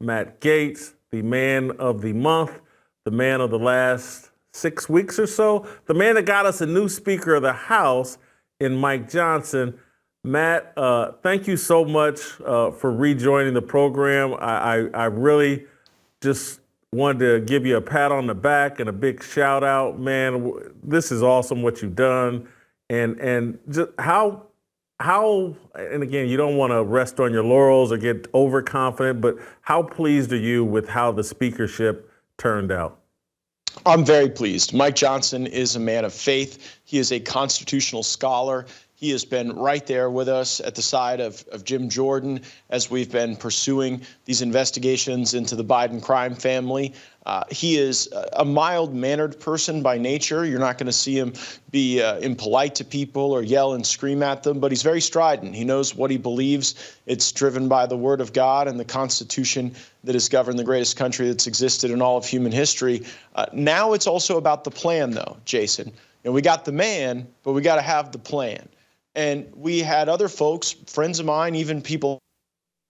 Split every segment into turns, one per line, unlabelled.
Matt Gaetz, the man of the month, the man of the last 6 weeks or so, the man that got us a new Speaker of the House in Mike Johnson. Matt, thank you so much for rejoining the program. I really just wanted to give you a pat on the back and a big shout out, man. This is awesome what you've done, and just how and again, you don't want to rest on your laurels or get overconfident, but how pleased are you with how the speakership turned out?
I'm very pleased. Mike Johnson is a man of faith. He is a constitutional scholar. He has been right there with us at the side of Jim Jordan as we've been pursuing these investigations into the Biden crime family. He is a mild-mannered person by nature. You're not going to see him be impolite to people or yell and scream at them, but he's very strident. He knows what he believes. It's driven by the Word of God and the Constitution that has governed the greatest country that's existed in all of human history. Now it's also about the plan, though, Jason. We got the man, but we got to have the plan. And we had other folks, friends of mine, even people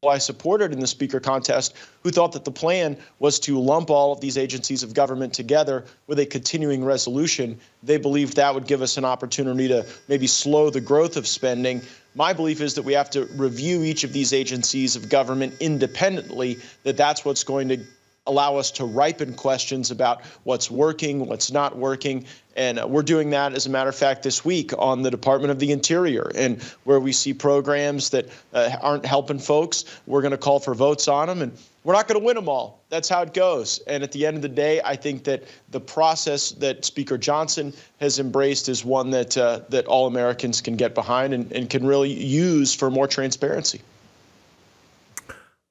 I supported in the speaker contest, who thought that the plan was to lump all of these agencies of government together with a continuing resolution. They believed that would give us an opportunity to maybe slow the growth of spending. My belief is that we have to review each of these agencies of government independently, that's what's going to allow us to ripen questions about what's working, what's not working. And we're doing that, as a matter of fact, this week on the Department of the Interior. And where we see programs that aren't helping folks, we're going to call for votes on them. And we're not going to win them all. That's how it goes. And at the end of the day, I think that the process that Speaker Johnson has embraced is one that all Americans can get behind and can really use for more transparency.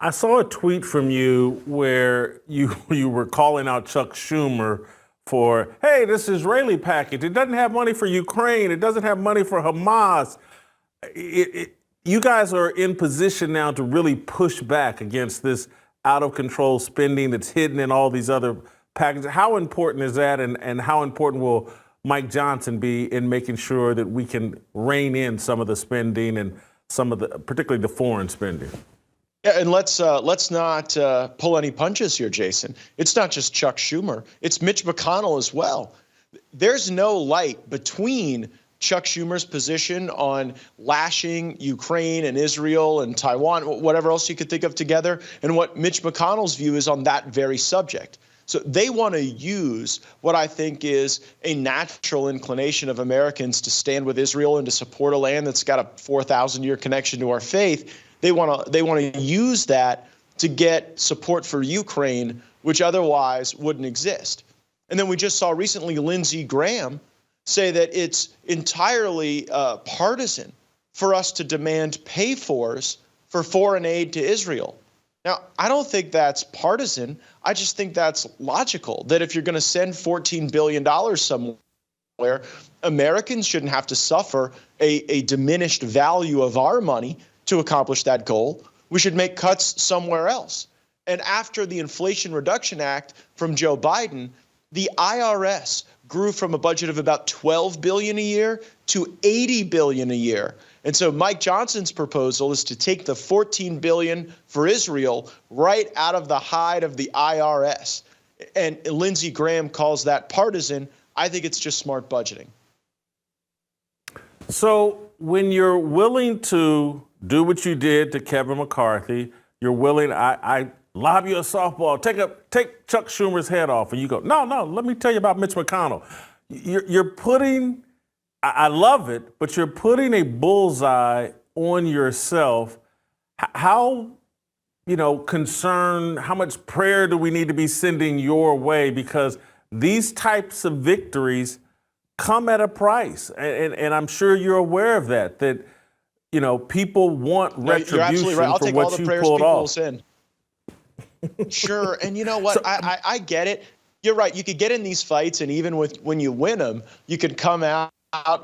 I saw a tweet from you where you were calling out Chuck Schumer for, hey, this Israeli package, it doesn't have money for Ukraine, it doesn't have money for Hamas. You guys are in position now to really push back against this out-of-control spending that's hidden in all these other packages. How important is that, and how important will Mike Johnson be in making sure that we can rein in some of the spending and some of the, particularly the foreign spending?
Yeah, and let's not pull any punches here, Jason. It's not just Chuck Schumer. It's Mitch McConnell as well. There's no light between Chuck Schumer's position on lashing Ukraine and Israel and Taiwan, whatever else you could think of together, and what Mitch McConnell's view is on that very subject. So they want to use what I think is a natural inclination of Americans to stand with Israel and to support a land that's got a 4,000-year connection to our faith. They want to use that to get support for Ukraine, which otherwise wouldn't exist. And then we just saw recently Lindsey Graham say that it's entirely partisan for us to demand pay-fors for foreign aid to Israel. Now, I don't think that's partisan. I just think that's logical, that if you're going to send $14 billion somewhere, Americans shouldn't have to suffer a diminished value of our money to accomplish that goal. We should make cuts somewhere else. And after the Inflation Reduction Act from Joe Biden, the IRS grew from a budget of about $12 billion a year to $80 billion a year. And so Mike Johnson's proposal is to take the $14 billion for Israel right out of the hide of the IRS. And Lindsey Graham calls that partisan. I think it's just smart budgeting.
So when you're willing to do what you did to Kevin McCarthy, you're willing, I lob you a softball, take Chuck Schumer's head off, and you go, no, let me tell you about Mitch McConnell. You're putting, I love it, but you're putting a bullseye on yourself. How, concerned, how much prayer do we need to be sending your way? Because these types of victories come at a price. And I'm sure you're aware of that people want retribution
right.
for what you pulled off.
Sure. And you know what? I get it. You're right. You could get in these fights, and even when you win them, you could come out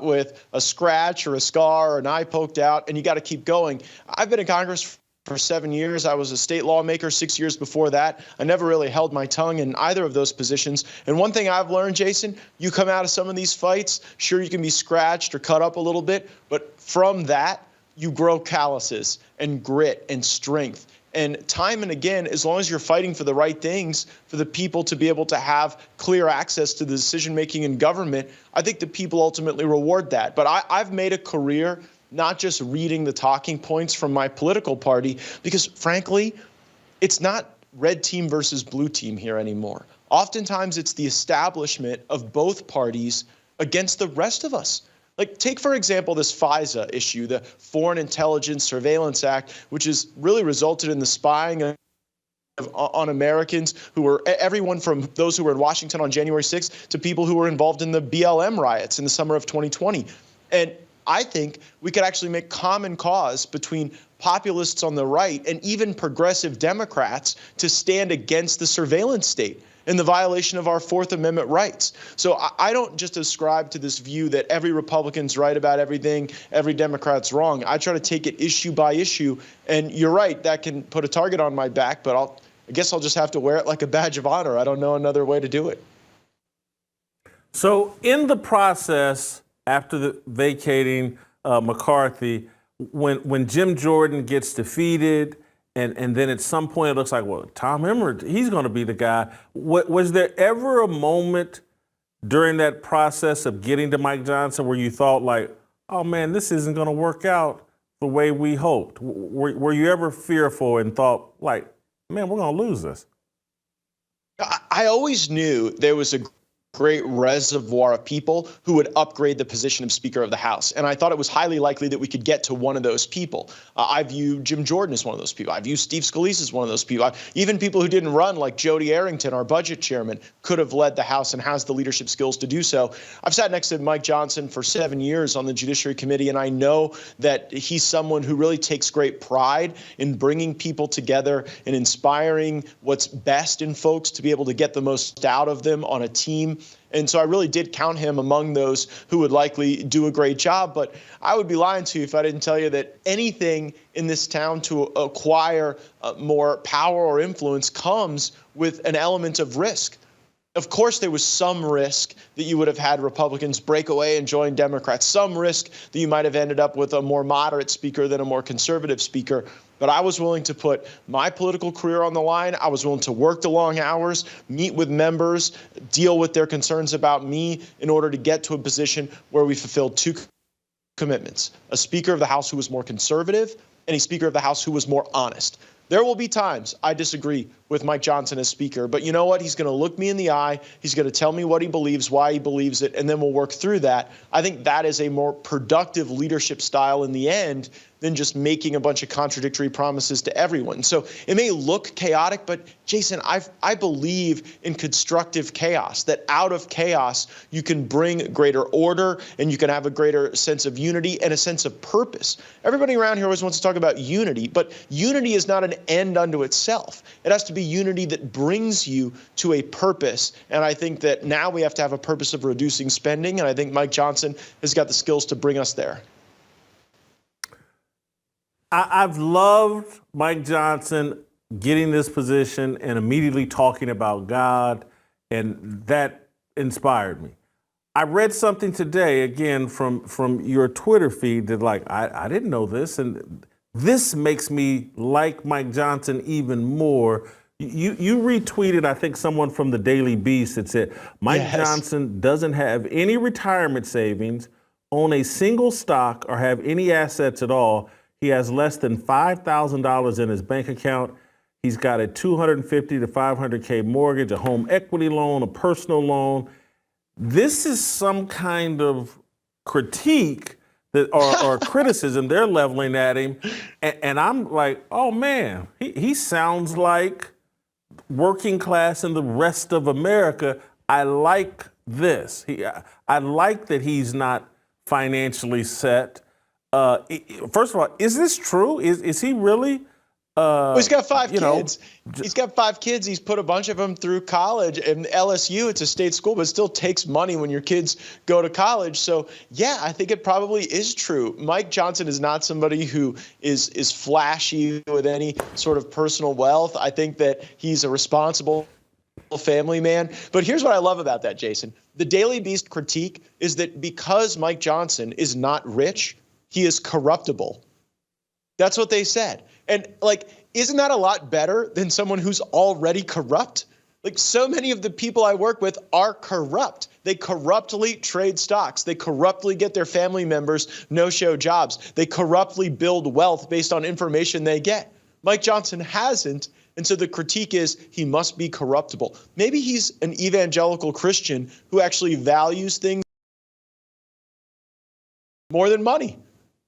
with a scratch or a scar or an eye poked out, and you got to keep going. I've been in Congress for 7 years. I was a state lawmaker 6 years before that. I never really held my tongue in either of those positions. And one thing I've learned, Jason, you come out of some of these fights, sure, you can be scratched or cut up a little bit, but from that, you grow calluses and grit and strength. And time and again, as long as you're fighting for the right things, for the people to be able to have clear access to the decision-making in government, I think the people ultimately reward that. But I've made a career not just reading the talking points from my political party, because frankly, it's not red team versus blue team here anymore. Oftentimes, it's the establishment of both parties against the rest of us. Like, take, for example, this FISA issue, the Foreign Intelligence Surveillance Act, which has really resulted in the spying on Americans who were everyone from those who were in Washington on January 6th to people who were involved in the BLM riots in the summer of 2020. And I think we could actually make common cause between populists on the right and even progressive Democrats to stand against the surveillance state and the violation of our Fourth Amendment rights. So I don't just ascribe to this view that every Republican's right about everything, every Democrat's wrong. I try to take it issue by issue. And you're right, that can put a target on my back, but I guess I'll just have to wear it like a badge of honor. I don't know another way to do it.
So in the process, after the vacating McCarthy, when Jim Jordan gets defeated, and then at some point it looks like, well, Tom Emmer, he's going to be the guy. Was there ever a moment during that process of getting to Mike Johnson where you thought like, oh man, this isn't going to work out the way we hoped? Were you ever fearful and thought like, man, we're going to lose this?
I always knew there was a great reservoir of people who would upgrade the position of Speaker of the House. And I thought it was highly likely that we could get to one of those people. I view Jim Jordan as one of those people. I view Steve Scalise as one of those people. Even people who didn't run, like Jody Arrington, our budget chairman, could have led the House and has the leadership skills to do so. I've sat next to Mike Johnson for 7 years on the Judiciary Committee, and I know that he's someone who really takes great pride in bringing people together and inspiring what's best in folks to be able to get the most out of them on a team. And so I really did count him among those who would likely do a great job. But I would be lying to you if I didn't tell you that anything in this town to acquire more power or influence comes with an element of risk. Of course, there was some risk that you would have had Republicans break away and join Democrats, some risk that you might have ended up with a more moderate speaker than a more conservative speaker. But I was willing to put my political career on the line. I was willing to work the long hours, meet with members, deal with their concerns about me in order to get to a position where we fulfilled two commitments: a Speaker of the House who was more conservative and a Speaker of the House who was more honest. There will be times I disagree with Mike Johnson as Speaker, but you know what? He's going to look me in the eye. He's going to tell me what he believes, why he believes it, and then we'll work through that. I think that is a more productive leadership style in the end than just making a bunch of contradictory promises to everyone. So it may look chaotic, but Jason, I believe in constructive chaos, that out of chaos, you can bring greater order and you can have a greater sense of unity and a sense of purpose. Everybody around here always wants to talk about unity, but unity is not an end unto itself. It has to be unity that brings you to a purpose. And I think that now we have to have a purpose of reducing spending. And I think Mike Johnson has got the skills to bring us there.
I've loved Mike Johnson getting this position and immediately talking about God, and that inspired me. I read something today, again, from your Twitter feed that, like, I didn't know this, and this makes me like Mike Johnson even more. You retweeted, I think, someone from the Daily Beast that said, Mike Johnson doesn't have any retirement savings, own a single stock, or have any assets at all. He has less than $5,000 in his bank account. He's got a $250 to $500K mortgage, a home equity loan, a personal loan. This is some kind of critique that, or criticism they're leveling at him. And I'm like, oh man, he sounds like working class and the rest of America. I like this. I like that he's not financially set. First of all, is this true? Is he really?
Well, he's got five kids. He's got 5 kids. He's put a bunch of them through college. And LSU, it's a state school, but it still takes money when your kids go to college. So, yeah, I think it probably is true. Mike Johnson is not somebody who is flashy with any sort of personal wealth. I think that he's a responsible family man. But here's what I love about that, Jason. The Daily Beast critique is that because Mike Johnson is not rich, he is corruptible. That's what they said. And like, isn't that a lot better than someone who's already corrupt? Like, so many of the people I work with are corrupt. They corruptly trade stocks. They corruptly get their family members no-show jobs. They corruptly build wealth based on information they get. Mike Johnson hasn't. And so the critique is he must be corruptible. Maybe he's an evangelical Christian who actually values things more than money.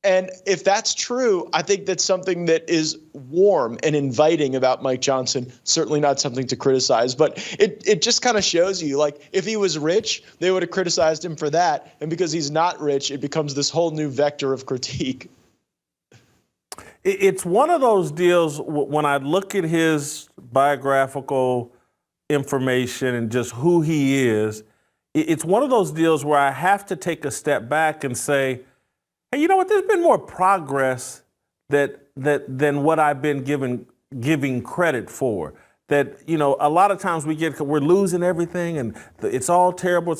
And if that's true, I think that's something that is warm and inviting about Mike Johnson. Certainly not something to criticize, but it just kind of shows you, like, if he was rich, they would have criticized him for that. And because he's not rich, it becomes this whole new vector of critique.
It's one of those deals when I look at his biographical information and just who he is, it's one of those deals where I have to take a step back and say, hey, you know what? There's been more progress than what I've been giving credit for. That, you know, a lot of times we're losing everything and it's all terrible,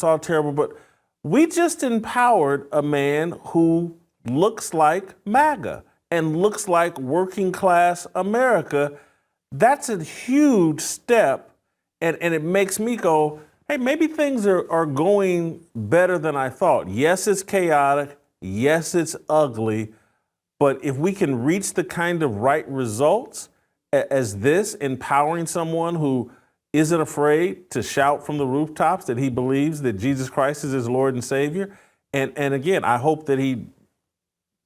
but we just empowered a man who looks like MAGA and looks like working class America. That's a huge step, and it makes me go, hey, maybe things are going better than I thought. Yes, it's chaotic. Yes, it's ugly, but if we can reach the kind of right results as this, empowering someone who isn't afraid to shout from the rooftops that he believes that Jesus Christ is his Lord and Savior, and again, I hope that he,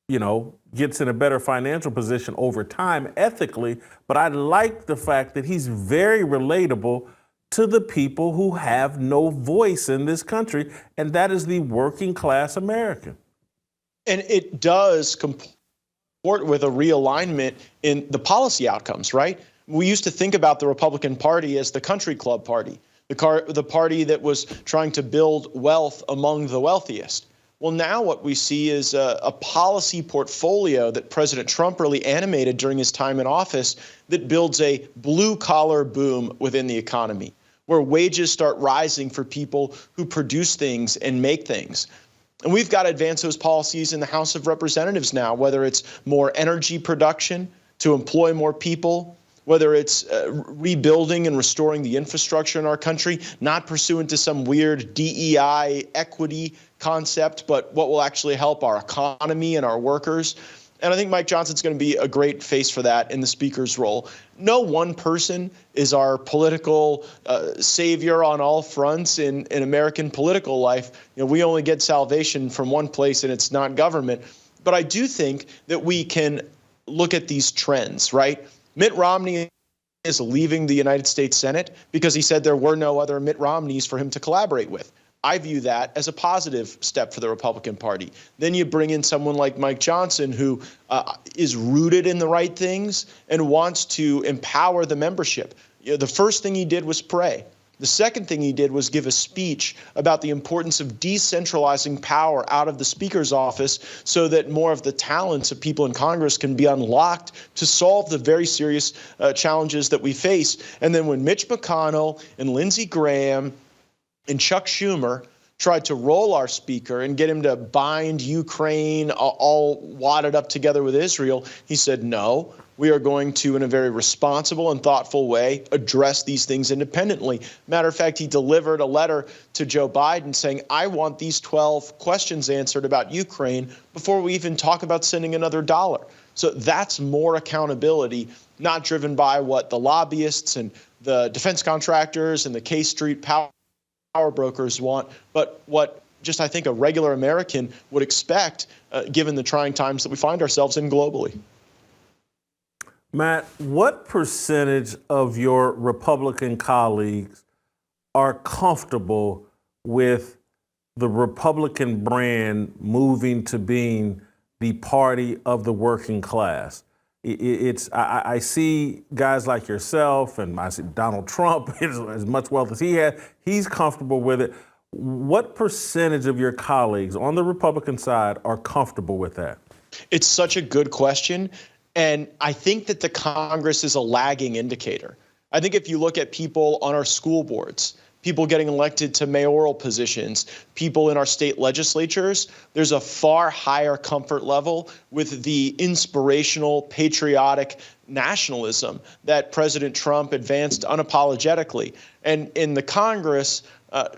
you know, gets in a better financial position over time ethically, but I like the fact that he's very relatable to the people who have no voice in this country, and that is the working class American.
And it does comport with a realignment in the policy outcomes, right? We used to think about the Republican Party as the country club party, the party that was trying to build wealth among the wealthiest. Well, now what we see is a policy portfolio that President Trump really animated during his time in office that builds a blue-collar boom within the economy, where wages start rising for people who produce things and make things. And we've got to advance those policies in the House of Representatives now, whether it's more energy production to employ more people, whether it's rebuilding and restoring the infrastructure in our country, not pursuant to some weird DEI equity concept, but what will actually help our economy and our workers. And I think Mike Johnson's going to be a great face for that in the speaker's role. No one person is our political savior on all fronts in American political life. You know, we only get salvation from one place, and it's not government. But I do think that we can look at these trends, right? Mitt Romney is leaving the United States Senate because he said there were no other Mitt Romneys for him to collaborate with. I view that as a positive step for the Republican Party. Then you bring in someone like Mike Johnson, who is rooted in the right things and wants to empower the membership. You know, the first thing he did was pray. The second thing he did was give a speech about the importance of decentralizing power out of the Speaker's office so that more of the talents of people in Congress can be unlocked to solve the very serious challenges that we face. And then when Mitch McConnell and Lindsey Graham and Chuck Schumer tried to roll our speaker and get him to bind Ukraine all wadded up together with Israel, he said, no, we are going to, in a very responsible and thoughtful way, address these things independently. Matter of fact, he delivered a letter to Joe Biden saying, I want these 12 questions answered about Ukraine before we even talk about sending another dollar. So that's more accountability, not driven by what the lobbyists and the defense contractors and the K Street power brokers want, but what just I think a regular American would expect given the trying times that we find ourselves in globally.
Matt, what percentage of your Republican colleagues are comfortable with the Republican brand moving to being the party of the working class? I see guys like yourself, and I see Donald Trump, as much wealth as he has, he's comfortable with it. What percentage of your colleagues on the Republican side are comfortable with that?
It's such a good question. And I think that the Congress is a lagging indicator. I think if you look at people on our school boards, people getting elected to mayoral positions, people in our state legislatures, there's a far higher comfort level with the inspirational, patriotic nationalism that President Trump advanced unapologetically. And in the Congress,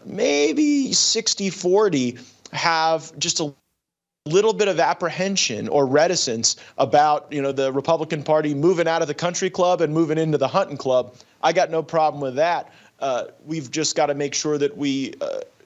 maybe 60-40 have just a little bit of apprehension or reticence about, the Republican Party moving out of the country club and moving into the hunting club. I got no problem with that. We've just got to make sure that we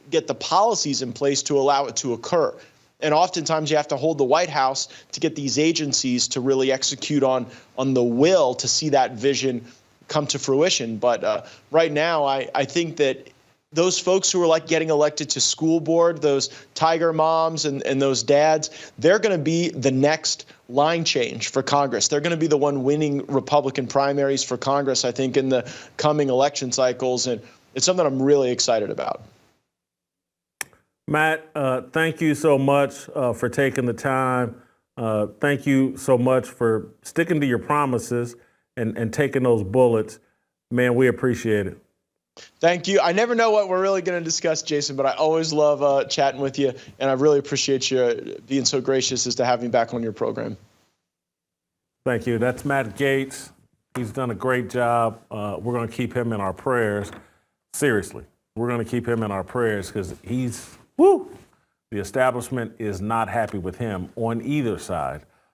get the policies in place to allow it to occur. And oftentimes you have to hold the White House to get these agencies to really execute on the will to see that vision come to fruition. But right now, I think that those folks who are like getting elected to school board, those tiger moms and those dads, they're going to be the next line change for Congress. They're going to be the one winning Republican primaries for Congress, I think, in the coming election cycles. And it's something I'm really excited about.
Matt, thank you so much for taking the time. Thank you so much for sticking to your promises and taking those bullets. Man, we appreciate it.
Thank you. I never know what we're really going to discuss, Jason, but I always love chatting with you, and I really appreciate you being so gracious as to have me back on your program.
Thank you. That's Matt Gaetz. He's done a great job. We're going to keep him in our prayers. Seriously, we're going to keep him in our prayers because the establishment is not happy with him on either side.